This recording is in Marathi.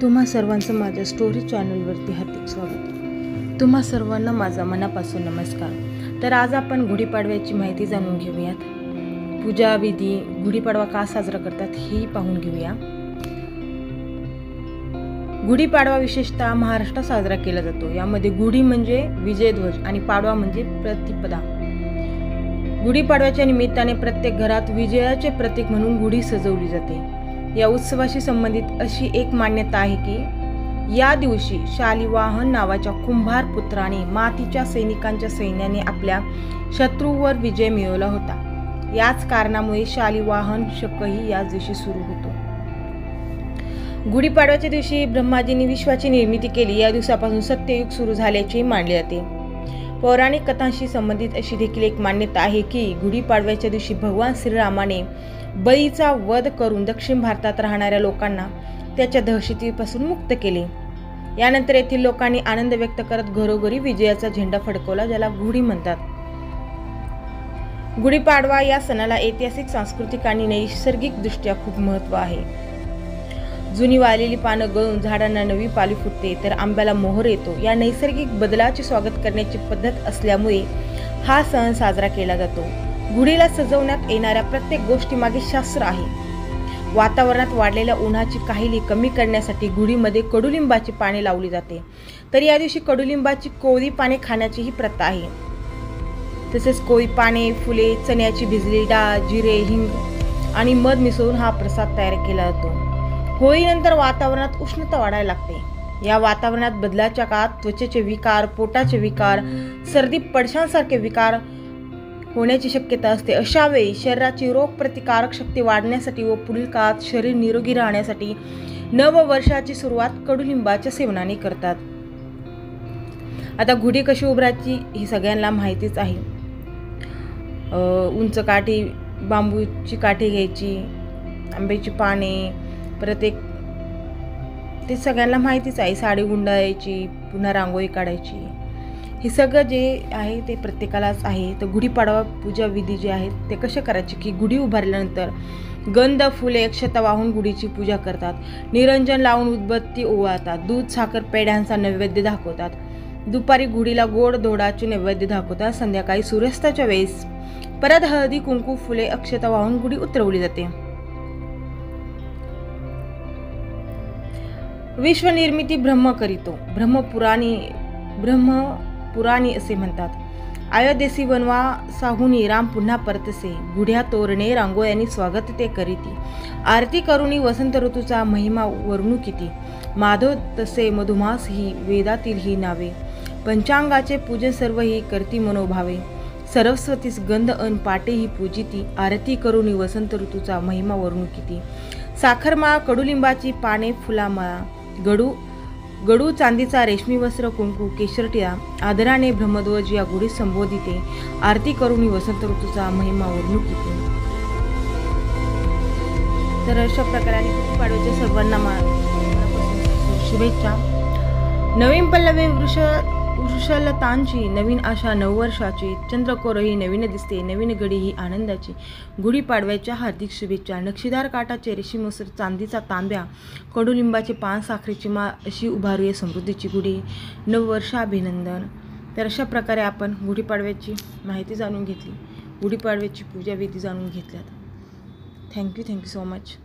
तुम्हा सर्वांचं माझ्या स्टोरी चॅनलवरती हार्दिक स्वागत। तुम्हा सर्वांना माझा मनापासून नमस्कार। तर आज आपण गुढीपाडव्याची माहिती जाणून घेऊयात। पूजा विधी, गुढीपाडवा का साजरा करतात हे पाहून घेऊया। गुढीपाडवा विशेषतः महाराष्ट्रात साजरा केला जातो। यामध्ये गुढी म्हणजे विजयध्वज आणि पाडवा म्हणजे प्रतिपदा। गुढीपाडव्याच्या निमित्ताने प्रत्येक घरात विजयाचे प्रतीक म्हणून गुढी सजवली जाते। या उत्सवाशी संबंधित अशी एक मान्यता आहे की या दिवशी शालिवाहन नावाच्या कुंभार पुत्राने मातीच्या सैनिकांच्या सैन्याने आपल्या शत्रूवर विजय मिळवला होता। याच कारणामुळे शालिवाहन शकही याच दिवशी सुरू होतो। गुढीपाडव्याच्या दिवशी ब्रह्माजींनी विश्वाची निर्मिती केली। या दिवसापासून सत्ययुग सुरू झाल्याचे मानले जाते। पौराणिक कथांशी संबंधित अशी देखील एक मान्यता आहे की गुढीपाडव्याच्या दिवशी भगवान श्रीरामाने बळीचा वध करून दक्षिण भारतात राहणाऱ्या लोकांना त्याच्या दहशतीपासून मुक्त केले। यानंतर येथील लोकांनी आनंद व्यक्त करत घरोघरी विजयाचा झेंडा फडकवला, ज्याला गुढी म्हणतात। गुढीपाडवा या सणाला ऐतिहासिक, सांस्कृतिक आणि नैसर्गिक दृष्ट्या खूप महत्त्व आहे। जुनी वाळलेली पानं गळून झाडांना नवी पालवी फुटते, तर आंब्याला मोहर येतो। या नैसर्गिक बदलाचे स्वागत करण्याची पद्धत असल्यामुळे हा सण साजरा केला जातो। गुढीला सजवण्यात येणाऱ्या प्रत्येक गोष्टीमागे शास्त्र आहे। वातावरणात वाढलेल्या उन्हाची काहिली कमी करण्यासाठी गुढीमध्ये कडुलिंबाची पाने लावली जाते। तर या दिवशी कडुलिंबाची कोवळी पाने खाण्याची ही प्रथा आहे। तसेच कोवळी पाने, फुले, चण्याची भिजलेली डाळ, जिरे, हिंग आणि मध मिसळून हा प्रसाद तयार केला जातो। होळीनंतर वातावरणात उष्णता वाढायला लागते। या वातावरणात बदलाच्या काळात त्वचेचे विकार, पोटाचे विकार, सर्दी, पडशांसारखे विकार होण्याची शक्यता असते। अशा वेळी शरीराची रोगप्रतिकारक शक्ती वाढण्यासाठी व पुढील काळात शरीर निरोगी राहण्यासाठी नववर्षाची सुरुवात कडुलिंबाच्या सेवनाने करतात। आता गुढी कशी उभारायची ही सगळ्यांना माहितीच आहे। उंच काठी, बांबूची काठी घ्यायची, आंब्याची पाने, प्रत्येक ते सगळ्यांना माहितीच आहे। साडी गुंडाळायची, पुन्हा रांगोळी काढायची, हे सगळं जे आहे ते प्रत्येकालाच आहे। तर गुढीपाडवा पूजा विधी जे आहेत ते कसे करायचे की गुढी उभारल्यानंतर गंध, फुले, अक्षता वाहून गुढीची पूजा करतात। निरंजन लावून उदबत्ती ओवाळतात। दूध, साखर, पेढ्यांचा नैवेद्य दाखवतात। दुपारी गुढीला गोड धोडाचे नैवेद्य दाखवतात। संध्याकाळी सूर्यास्ताच्या वेळेस परत हळदी, कुंकू, फुले, अक्षता वाहून गुढी उतरवली जाते। विश्वनिर्मिती ब्रह्म करीतो, ब्रह्मपुराणी असे म्हणतात। अयोध्येसी वनवासाहुनी राम पुन्हा परतसे, गुढ्या तोरणे रांगोळ्यांनी स्वागत ते करीती। आरती करुणी वसंत ऋतूचा महिमा वर्णुकिती, माधव तसे मधुमास ही वेदातील ही नावे। पंचांगाचे पूजन सर्व ही करती मनोभावे, सरस्वतीस गंध अन पाटे ही पूजिती। आरती करुणी वसंत ऋतूचा महिमा वर्णुकिती। साखरमाळा, कडुलिंबाची पाने, फुलामाळा, गडू चांदीचा, रेशमी वस्त्र, कुंकू, केशरटिळा, आदराने ब्रह्मध्वज या गुढी संबोधिते। आरती करुणी वसंत ऋतूचा महिमा वर्णुकिती। तर अशा प्रकारे गुढीपाडव्याच्या सर्वांना शुभेच्छा। नवीन पल्लवी वृषलतांची, नवीन आशा नववर्षाची, चंद्रकोरही नवीन दिसते, नवीन घडी ही आनंदाची। गुढीपाडव्याच्या हार्दिक शुभेच्छा। नक्षीदार काठाचे, रेशीम वस्त्र, चांदीचा तांब्या, कडुलिंबाचे पान, साखरेची माळ अशी उभारूया समृद्धीची गुढी। नववर्षाभिनंदन। तर अशा प्रकारे आपण गुढीपाडव्याची माहिती जाणून घेतली, गुढीपाडव्याची पूजा विधी जाणून घेतल्यात। Thank you so much.